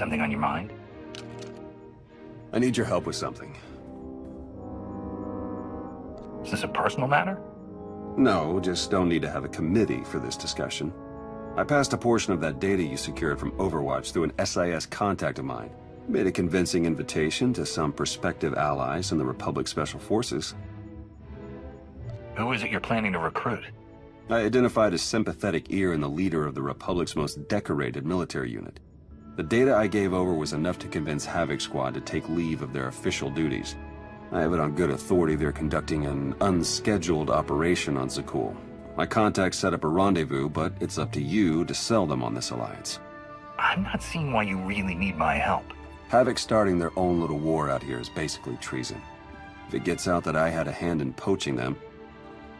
something on your mind? I need your help with something. Is this a personal matter? No, just don't need to have a committee for this discussion. I passed a portion of that data you secured from Overwatch through an SIS contact of mine. Made a convincing invitation to some prospective allies in the Republic Special Forces. Who is it you're planning to recruit? I identified a sympathetic ear in the leader of the Republic's most decorated military unit. The data I gave over was enough to convince Havoc Squad to take leave of their official duties. I have it on good authority they're conducting an unscheduled operation on Zakul. My contacts set up a rendezvous, but it's up to you to sell them on this alliance. I'm not seeing why you really need my help. Havoc starting their own little war out here is basically treason. If it gets out that I had a hand in poaching them,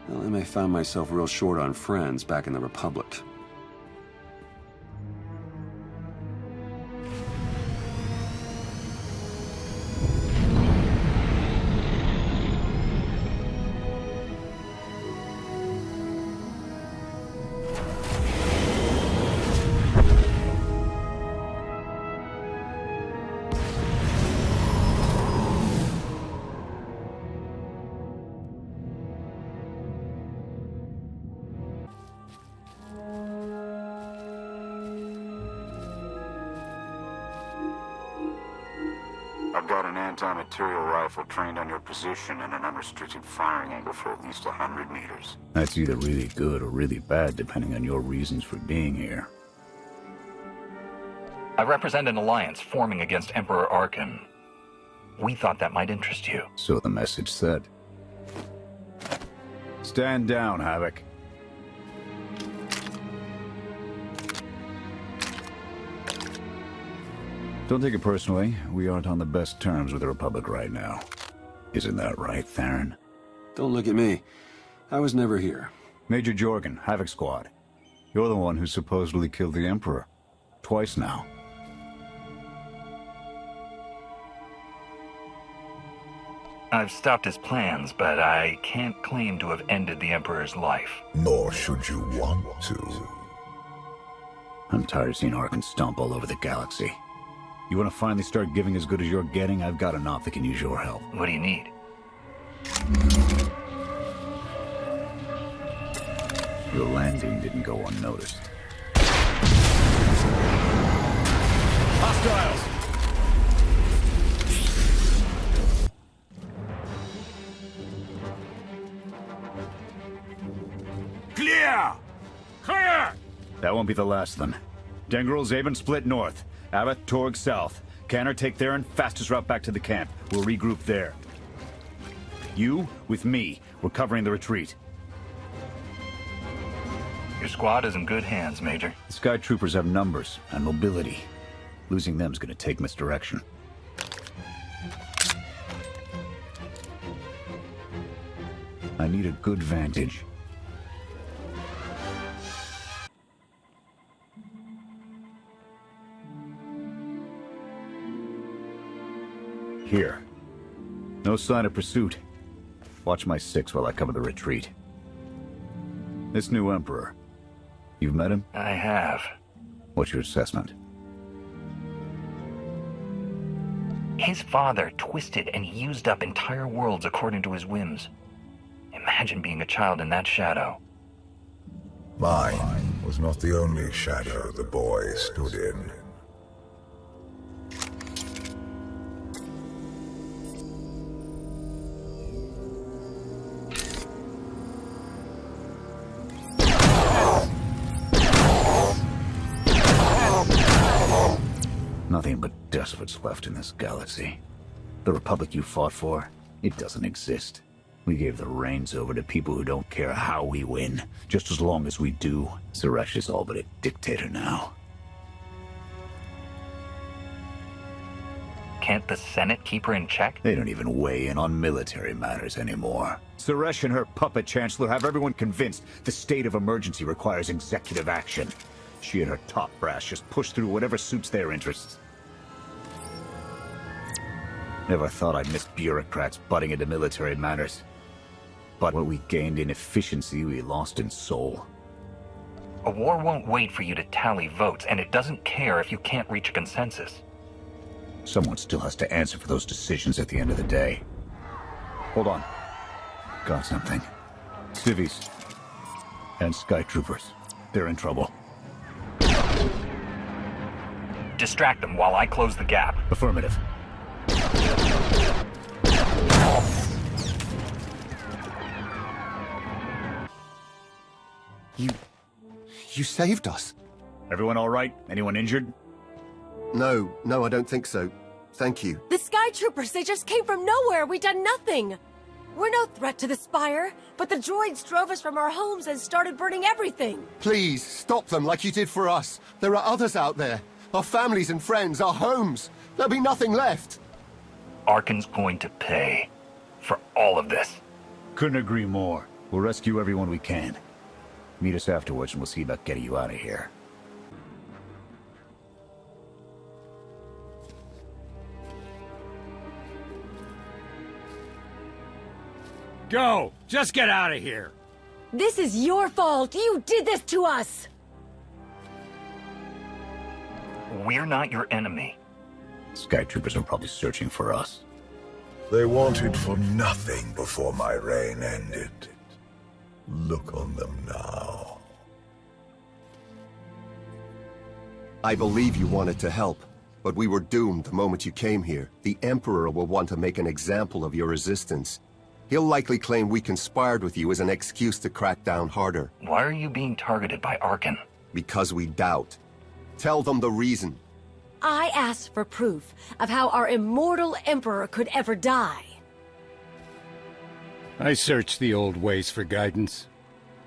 well, I may find myself real short on friends back in the Republic. I've got an anti-material rifle trained on your position and an unrestricted firing angle for at least 100 meters. That's either really good or really bad, depending on your reasons for being here. I represent an alliance forming against Emperor Arkin. We thought that might interest you. So the message said. Stand down, Havoc. Don't take it personally. We aren't on the best terms with the Republic right now. Isn't that right, Theron? Don't look at me. I was never here. Major Jorgen, Havoc Squad. You're the one who supposedly killed the Emperor. Twice now. I've stopped his plans, but I can't claim to have ended the Emperor's life. Nor should you want to. I'm tired of seeing Arkin stomp all over the galaxy. You want to finally start giving as good as you're getting? I've got enough that can use your help. What do you need? Your landing didn't go unnoticed. Hostiles! Clear! Clear! That won't be the last of them. Dengrel, Zaven split north. Abbott, Torg south. Canner, take Theron, fastest route back to the camp. We'll regroup there. You, with me, we're covering the retreat. Your squad is in good hands, Major. The Sky Troopers have numbers and mobility. Losing them's gonna take misdirection. I need a good vantage. Here. No sign of pursuit. Watch my six while I cover the retreat. This new Emperor. You've met him? I have. What's your assessment? His father twisted and used up entire worlds according to his whims. Imagine being a child in that shadow. Mine was not the only shadow the boy stood in. Nothing but despots left in this galaxy. The Republic you fought for, it doesn't exist. We gave the reins over to people who don't care how we win, just as long as we do. Suresh is all but a dictator now. Can't the Senate keep her in check? They don't even weigh in on military matters anymore. Suresh and her puppet chancellor have everyone convinced the state of emergency requires executive action. She and her top brass just push through whatever suits their interests. Never thought I'd miss bureaucrats butting into military matters. But what we gained in efficiency, we lost in soul. A war won't wait for you to tally votes, and it doesn't care if you can't reach a consensus. Someone still has to answer for those decisions at the end of the day. Hold on. Got something. Civvies and Sky Troopers. They're in trouble. Distract them while I close the gap. Affirmative. You saved us. Everyone all right? Anyone injured? No, I don't think so. Thank you. The Sky Troopers, they just came from nowhere. We done nothing. We're no threat to the Spire, but the droids drove us from our homes and started burning everything. Please, stop them like you did for us. There are others out there. Our families and friends, our homes. There'll be nothing left. Arkan's going to pay for all of this. Couldn't agree more. We'll rescue everyone we can. Meet us afterwards and we'll see about getting you out of here. Go! Just get out of here! This is your fault. You did this to us. We're not your enemy. Sky Troopers are probably searching for us. They wanted for nothing before my reign ended. Look on them now. I believe you wanted to help, but we were doomed the moment you came here. The Emperor will want to make an example of your resistance. He'll likely claim we conspired with you as an excuse to crack down harder. Why are you being targeted by Arkan? Because we doubt. Tell them the reason. I asked for proof of how our immortal Emperor could ever die. I searched the old ways for guidance.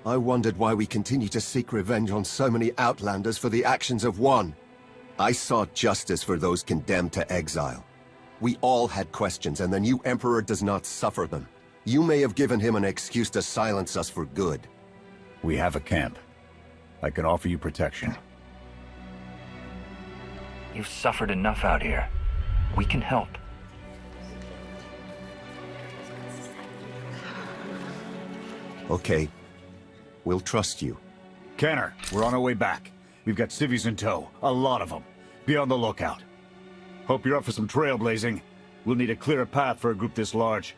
I wondered why we continue to seek revenge on so many Outlanders for the actions of one. I sought justice for those condemned to exile. We all had questions, and the new Emperor does not suffer them. You may have given him an excuse to silence us for good. We have a camp. I can offer you protection. You've suffered enough out here. We can help. Okay. We'll trust you. Kenner, we're on our way back. We've got civvies in tow. A lot of them. Be on the lookout. Hope you're up for some trailblazing. We'll need a clearer path for a group this large.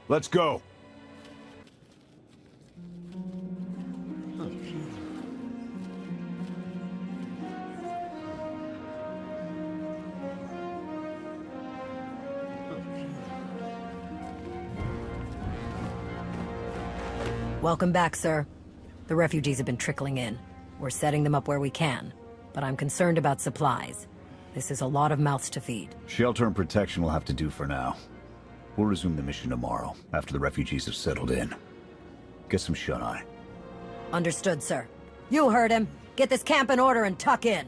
Let's go! Welcome back, sir. The refugees have been trickling in. We're setting them up where we can, but I'm concerned about supplies. This is a lot of mouths to feed. Shelter and protection will have to do for now. We'll resume the mission tomorrow, after the refugees have settled in. Get some shut-eye. Understood, sir. You heard him. Get this camp in order and tuck in.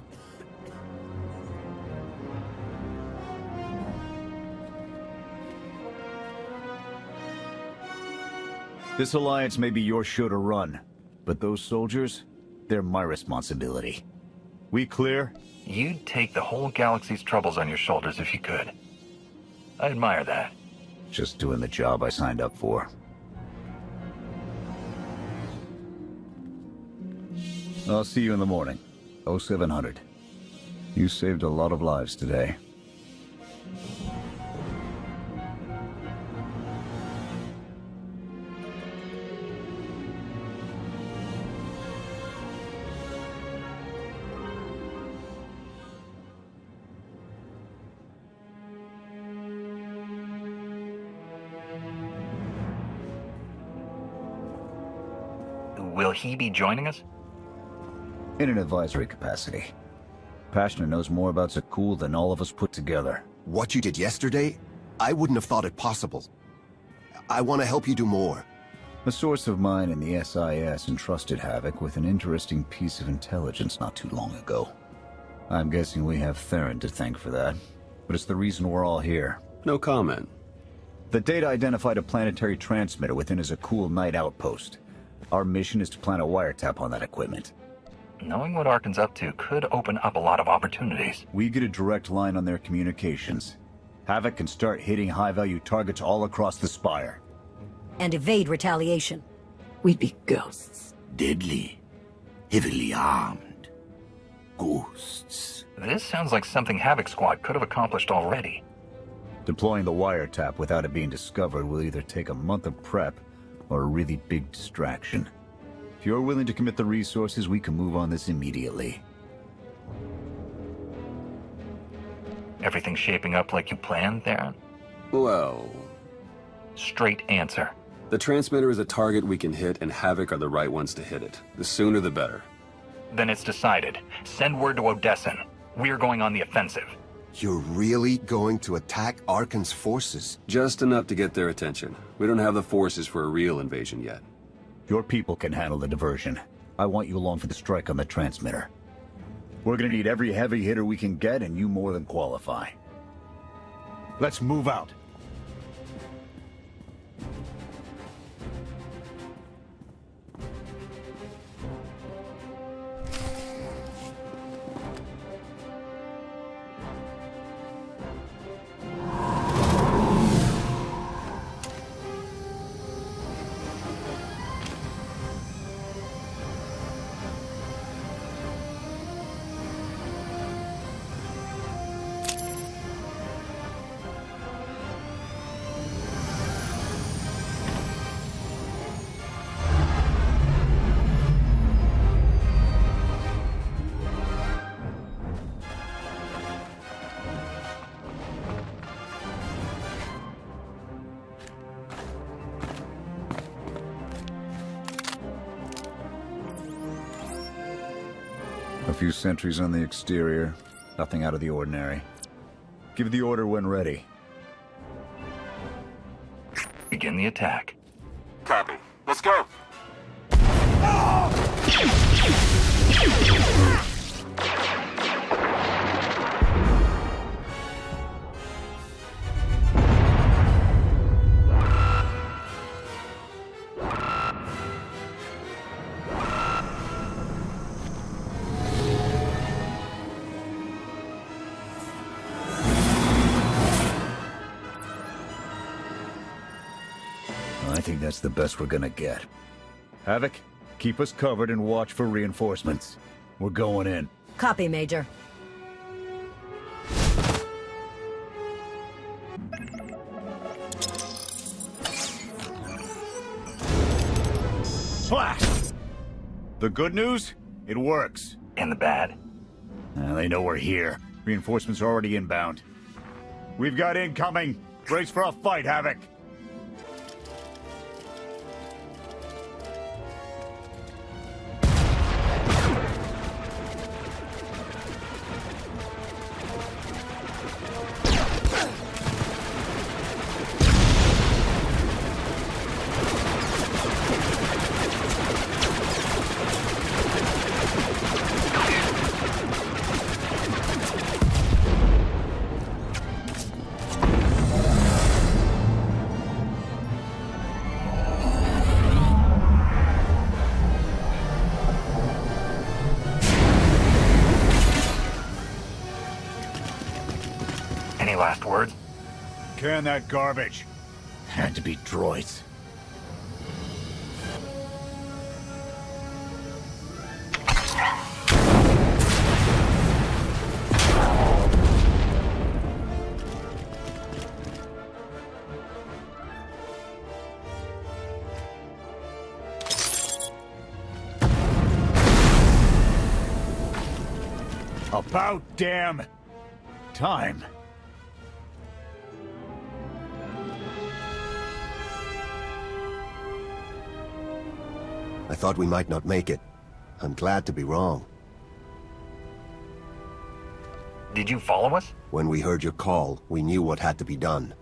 This alliance may be your show to run, but those soldiers, they're my responsibility. We clear? You'd take the whole galaxy's troubles on your shoulders if you could. I admire that. Just doing the job I signed up for. I'll see you in the morning. 0700. You saved a lot of lives today. Will he be joining us? In an advisory capacity. Pashner knows more about Zakul than all of us put together. What you did yesterday, I wouldn't have thought it possible. I want to help you do more. A source of mine in the SIS entrusted Havoc with an interesting piece of intelligence not too long ago. I'm guessing we have Theron to thank for that, but it's the reason we're all here. No comment. The data identified a planetary transmitter within a Zakul night outpost. Our mission is to plant a wiretap on that equipment. Knowing what Arkan's up to could open up a lot of opportunities. We get a direct line on their communications. Havoc can start hitting high-value targets all across the Spire. And evade retaliation. We'd be ghosts. Deadly. Heavily armed. ghosts. This sounds like something Havoc Squad could have accomplished already. Deploying the wiretap without it being discovered will either take a month of prep or a really big distraction. If you're willing to commit the resources, we can move on this immediately. Everything shaping up like you planned, Theron? Well, Straight answer. the transmitter is a target we can hit, and Havoc are the right ones to hit it. The sooner the better. Then it's decided. Send word to Odessen. We're going on the offensive. You're really going to attack Arkan's forces? Just enough to get their attention. We don't have the forces for a real invasion yet. Your people can handle the diversion. I want you along for the strike on the transmitter. We're gonna need every heavy hitter we can get, and you more than qualify. Let's move out. A few sentries on the exterior. Nothing out of the ordinary. Give the order when ready. Begin the attack. Copy. Let's go. I think that's the best we're gonna get. Havoc, keep us covered and watch for reinforcements. We're going in. Copy, Major. Flash! The good news? It works. And the bad. They know we're here. Reinforcements are already inbound. We've got incoming. Brace for a fight, Havoc. Any last words? Can that garbage. Had to be droids. About damn time. I thought we might not make it. I'm glad to be wrong. Did you follow us? When we heard your call, we knew what had to be done.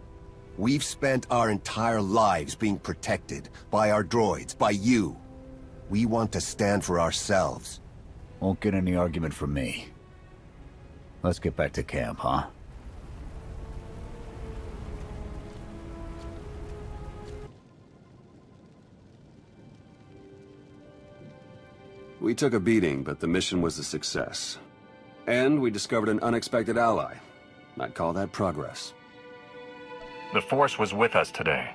We've spent our entire lives being protected by our droids, by you. We want to stand for ourselves. Won't get any argument from me. Let's get back to camp, huh? We took a beating, but the mission was a success. And we discovered an unexpected ally. I'd call that progress. The Force was with us today.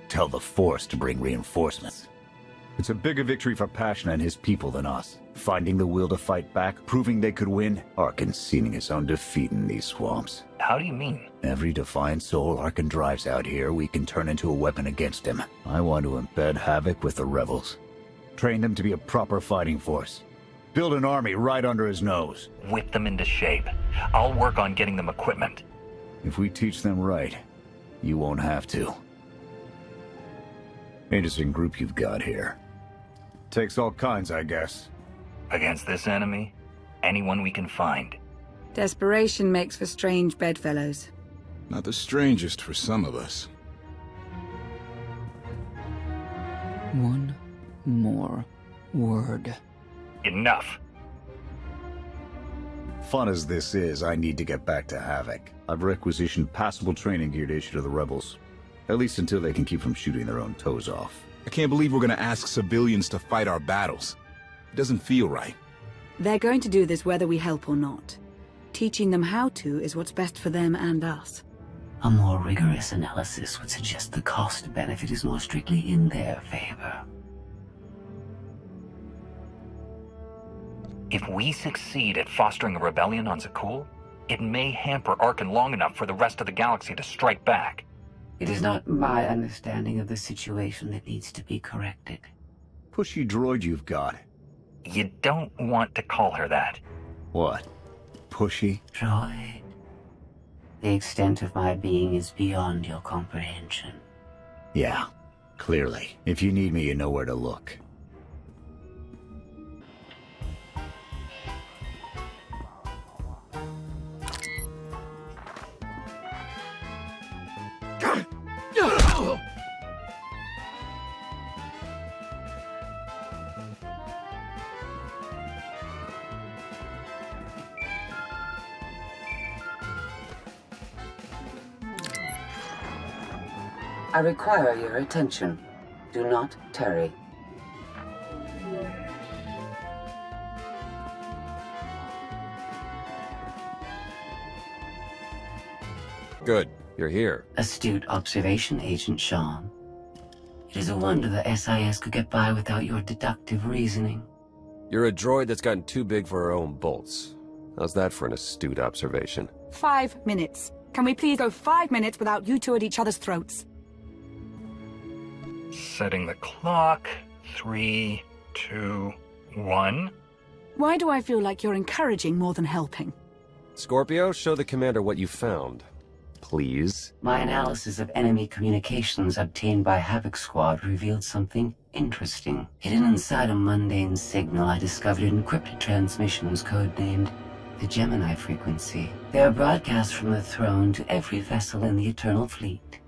Tell the Force to bring reinforcements. It's a bigger victory for Passion and his people than us. Finding the will to fight back, proving they could win, or conceding his own defeat in these swamps. How do you mean? Every defiant soul Arkan drives out here, we can turn into a weapon against him. I want to embed Havoc with the rebels. Train them to be a proper fighting force. Build an army right under his nose. Whip them into shape. I'll work on getting them equipment. If we teach them right, you won't have to. Interesting group you've got here. Takes all kinds, I guess. Against this enemy, anyone we can find. Desperation makes for strange bedfellows. Not the strangest for some of us. One more word. Enough. Fun as this is, I need to get back to Havoc. I've requisitioned passable training gear to issue to the rebels. At least until they can keep from shooting their own toes off. I can't believe we're gonna ask civilians to fight our battles. It doesn't feel right. They're going to do this whether we help or not. Teaching them how to is what's best for them and us. A more rigorous analysis would suggest the cost-benefit is more strictly in their favor. If we succeed at fostering a rebellion on Zakul, it may hamper Arkan long enough for the rest of the galaxy to strike back. It is not my understanding of the situation that needs to be corrected. Pushy droid you've got. You don't want to call her that. What? Pushy? Droid. The extent of my being is beyond your comprehension. Yeah, clearly. If you need me, you know where to look. I require your attention. Do not tarry. Good. You're here. Astute observation, Agent Sean. It is a wonder the SIS could get by without your deductive reasoning. You're a droid that's gotten too big for her own bolts. How's that for an astute observation? 5 minutes. Can we please go 5 minutes without you two at each other's throats? Setting the clock. 3, 2, 1. Why do I feel like you're encouraging more than helping? Scorpio, show the commander what you found. Please. My analysis of enemy communications obtained by Havoc Squad revealed something interesting. Hidden inside a mundane signal, I discovered encrypted transmissions codenamed the Gemini frequency. They are broadcast from the throne to every vessel in the Eternal Fleet.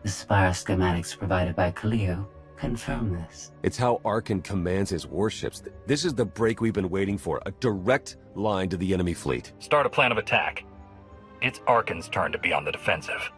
The Spire schematics provided by Kaleo confirm this. It's how Arkan commands his warships. This is the break we've been waiting for. A direct line to the enemy fleet. Start a plan of attack. It's Arkan's turn to be on the defensive.